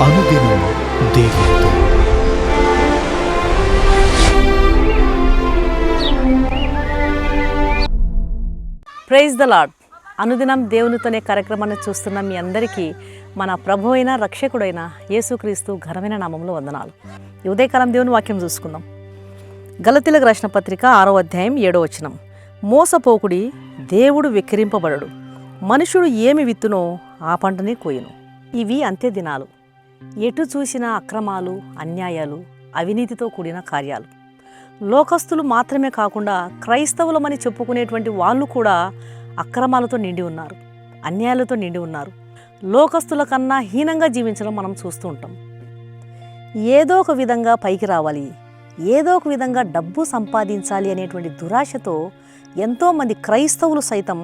అనుదినం దేవునితో. Praise the Lord. అనుదినం దేవునితోనే కార్యక్రమాన్ని చూస్తున్న మీ అందరికీ మన ప్రభు అయిన రక్షకుడైన యేసుక్రీస్తు ఘనమైన నామంలో వందనాలు. ఈ ఉదయకాలం దేవుని వాక్యం చూసుకుందాం. గలతీలకు రాసిన పత్రిక 6వ అధ్యాయం 7వ వచనం. మోసపోకుడి, దేవుడు వెక్కిరింపబడడు. మనుషుడు ఏమి విత్తునో ఆ పంటనే కోయును. ఇవి అంత్య దినాలు. ఎటు చూసినా అక్రమాలు, అన్యాయాలు, అవినీతితో కూడిన కార్యాలు. లోకస్తులు మాత్రమే కాకుండా క్రైస్తవులమని చెప్పుకునేటువంటి వాళ్ళు కూడా అక్రమాలతో నిండి ఉన్నారు, అన్యాయాలతో నిండి ఉన్నారు. లోకస్తుల కన్నా హీనంగా జీవించడం మనం చూస్తూ ఉంటాం. ఏదో ఒక విధంగా పైకి రావాలి, ఏదో ఒక విధంగా డబ్బు సంపాదించాలి అనేటువంటి దురాశతో ఎంతోమంది క్రైస్తవులు సైతం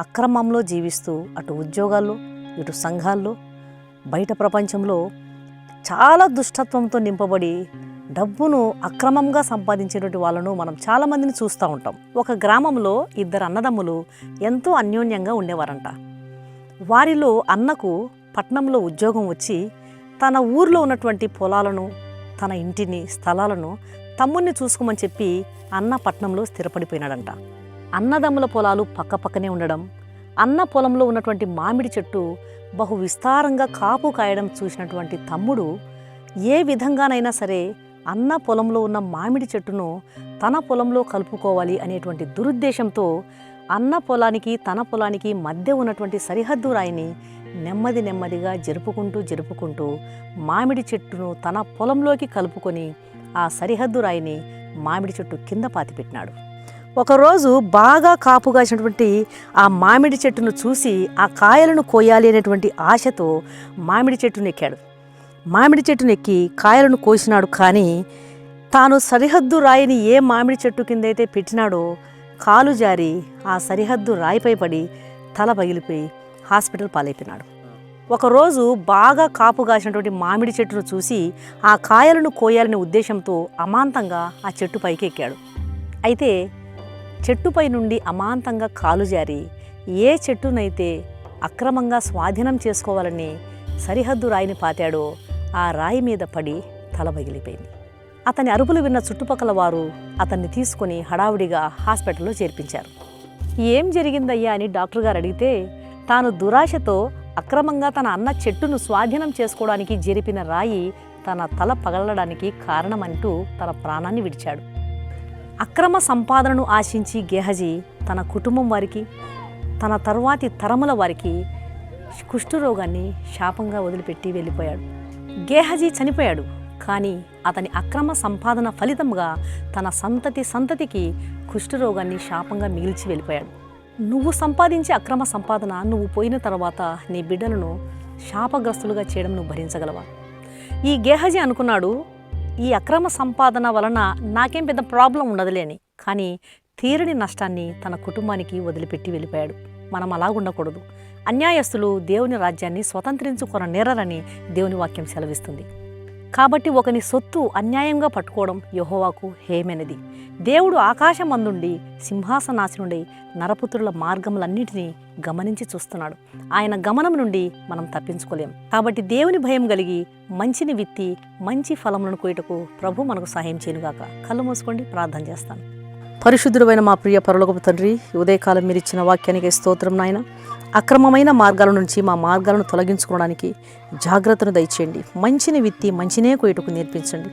అక్రమంలో జీవిస్తూ అటు ఉద్యోగాల్లో, ఇటు సంఘాల్లో, బయట ప్రపంచంలో చాలా దుష్టత్వంతో నింపబడి డబ్బును అక్రమంగా సంపాదించేటువంటి వాళ్ళను మనం చాలామందిని చూస్తూ ఉంటాం. ఒక గ్రామంలో 2 అన్నదమ్ములు ఎంతో అన్యోన్యంగా ఉండేవారంట. వారిలో అన్నకు పట్నంలో ఉద్యోగం వచ్చి తన ఊర్లో ఉన్నటువంటి పొలాలను, తన ఇంటిని, స్థలాలను తమ్ముడిని చూసుకోమని చెప్పి అన్న పట్నంలో స్థిరపడిపోయినాడంట. అన్నదమ్ముల పొలాలు పక్కపక్కనే ఉండడం, అన్న పొలంలో ఉన్నటువంటి మామిడి చెట్టు బహు విస్తారంగా కాపు కాయడం చూసినటువంటి తమ్ముడు ఏ విధంగానైనా సరే అన్న పొలంలో ఉన్న మామిడి చెట్టును తన పొలంలో కలుపుకోవాలి అనేటువంటి దురుద్దేశంతో అన్న పొలానికి తన పొలానికి మధ్య ఉన్నటువంటి సరిహద్దు రాయిని నెమ్మదిగా జరుపుకుంటూ మామిడి చెట్టును తన పొలంలోకి కలుపుకొని ఆ సరిహద్దు రాయిని మామిడి చెట్టు కింద పాతిపెట్టినాడు. ఒకరోజు బాగా కాపు కాసినటువంటి ఆ మామిడి చెట్టును చూసి ఆ కాయలను కోయాలి అనేటువంటి ఆశతో మామిడి చెట్టును ఎక్కాడు. మామిడి చెట్టును ఎక్కి కాయలను కోసినాడు. కానీ తాను సరిహద్దు రాయిని ఏ మామిడి చెట్టు కిందైతే పెట్టినాడో కాలు జారి ఆ సరిహద్దు రాయిపై పడి తల పగిలిపోయి హాస్పిటల్ పాలైపోయినాడు. ఒకరోజు బాగా కాపు కాసినటువంటి మామిడి చెట్టును చూసి ఆ కాయలను కోయాలనే ఉద్దేశంతో అమాంతంగా ఆ చెట్టు పైకి ఎక్కాడు. అయితే చెట్టుపై నుండి అమాంతంగా కాలు జారి ఏ చెట్టునైతే అక్రమంగా స్వాధీనం చేసుకోవాలని సరిహద్దు రాయిని పాతాడో ఆ రాయి మీద పడి తల పగిలిపోయింది. అతని అరుపులు విన్న చుట్టుపక్కల వారు అతన్ని తీసుకుని హడావుడిగా హాస్పిటల్లో చేర్పించారు. ఏం జరిగిందయ్యా అని డాక్టర్ గారు అడిగితే తాను దురాశతో అక్రమంగా తన అన్న చెట్టును స్వాధీనం చేసుకోవడానికి జరిపిన రాయి తన తల పగలడానికి కారణమంటూ తన ప్రాణాన్ని విడిచాడు. అక్రమ సంపాదనను ఆశించి గేహజీ తన కుటుంబం వారికి, తన తరువాతి తరముల వారికి కుష్ఠరోగాన్ని శాపంగా వదిలిపెట్టి వెళ్ళిపోయాడు. గేహజీ చనిపోయాడు. కానీ అతని అక్రమ సంపాదన ఫలితంగా తన సంతతికి కుష్ఠరోగాన్ని శాపంగా మిగిల్చి వెళ్ళిపోయాడు. నువ్వు సంపాదించే అక్రమ సంపాదన నువ్వు పోయిన తర్వాత నీ బిడ్డలను శాపగ్రస్తులుగా చేయడం నువ్వు భరించగలవా? ఈ గేహజీ అనుకున్నాడు, ఈ అక్రమ సంపాదన వలన నాకేం పెద్ద ప్రాబ్లం ఉండదులే అని. కానీ తీరని నష్టాన్ని తన కుటుంబానికి వదిలిపెట్టి వెళ్ళిపోయాడు. మనం అలా ఉండకూడదు. అన్యాయస్తులు దేవుని రాజ్యాన్ని స్వతంత్రించుకొననేరని దేవుని వాక్యం సెలవిస్తుంది. కాబట్టి ఒకని సొత్తు అన్యాయంగా పట్టుకోవడం యెహోవాకు హేయమైనది. దేవుడు ఆకాశమందుండి సింహాసనాసనుడై నరపుత్రుల మార్గములన్నిటినీ గమనించి చూస్తున్నాడు. ఆయన గమనం నుండి మనం తప్పించుకోలేం. కాబట్టి దేవుని భయం కలిగి మంచిని విత్తి మంచి ఫలములను కోయుటకు ప్రభు మనకు సహాయం చేయనుగాక. కళ్ళు మూసుకోండి, ప్రార్థన చేస్తాను. పరిశుద్ధుడైన మా ప్రియ పరలోకపు తండ్రి, ఉదయకాలం మీరు ఇచ్చిన వాక్యానికి స్తోత్రం నాయన. అక్రమమైన మార్గాల నుంచి మా మార్గాలను తొలగించుకోవడానికి జాగ్రత్తను దయచేయండి. మంచిని విత్తి మంచినే కోయుటకు నేర్పించండి.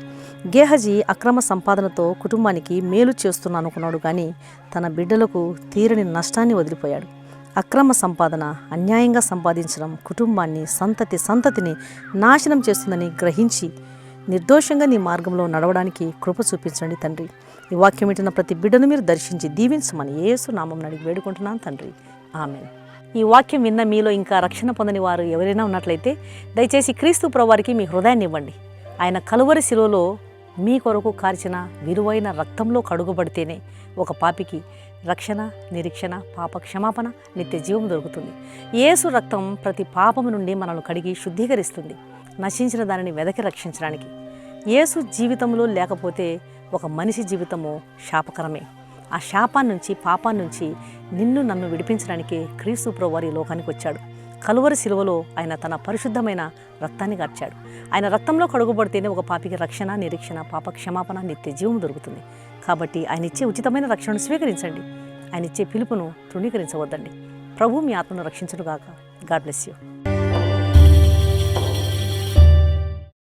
గేహజీ అక్రమ సంపాదనతో కుటుంబానికి మేలు చేస్తున్నా అనుకున్నాడు, కానీ తన బిడ్డలకు తీరని నష్టాన్ని వదిలిపోయాడు. అక్రమ సంపాదన, అన్యాయంగా సంపాదించడం కుటుంబాన్ని, సంతతిని నాశనం చేస్తుందని గ్రహించి నిర్దోషంగా నీ మార్గంలో నడవడానికి కృప చూపించండి తండ్రి. ఈ వాక్యం వింటున్న ప్రతి బిడ్డను మీరు దర్శించి దీవించమని యేసు నామం అడిగి వేడుకుంటున్నాను తండ్రి, ఆమేన్. ఈ వాక్యం విన్న మీలో ఇంకా రక్షణ పొందని వారు ఎవరైనా ఉన్నట్లయితే దయచేసి క్రీస్తు ప్రభువారికి మీ హృదయాన్ని ఇవ్వండి. ఆయన కలువరి శిలువలో మీ కొరకు కార్చిన విలువైన రక్తంలో కడుగుబడితేనే ఒక పాపికి రక్షణ, నిరీక్షణ, పాప క్షమాపణ, నిత్య జీవం దొరుకుతుంది. యేసు రక్తం ప్రతి పాపము నుండి మనల్ని కడిగి శుద్ధీకరిస్తుంది, నశించిన దానిని వెదకి రక్షించడానికి. యేసు జీవితంలో లేకపోతే ఒక మనిషి జీవితము శాపకరమే. ఆ శాపాన్నించి, పాపాన్నించి నిన్ను నన్ను విడిపించడానికి క్రీస్తు ప్రభువారు ఈ లోకానికి వచ్చాడు. కలువరి శిలువలో ఆయన తన పరిశుద్ధమైన రక్తాన్ని కార్చాడు. ఆయన రక్తంలో కడుగుబడితేనే ఒక పాపికి రక్షణ, నిరీక్షణ, పాప క్షమాపణ, నిత్య జీవం దొరుకుతుంది. కాబట్టి ఆయన ఇచ్చే ఉచితమైన రక్షణను స్వీకరించండి. ఆయన ఇచ్చే పిలుపును తృణీకరించవద్దండి. ప్రభు మీ ఆత్మను రక్షించునుగాక. God bless you.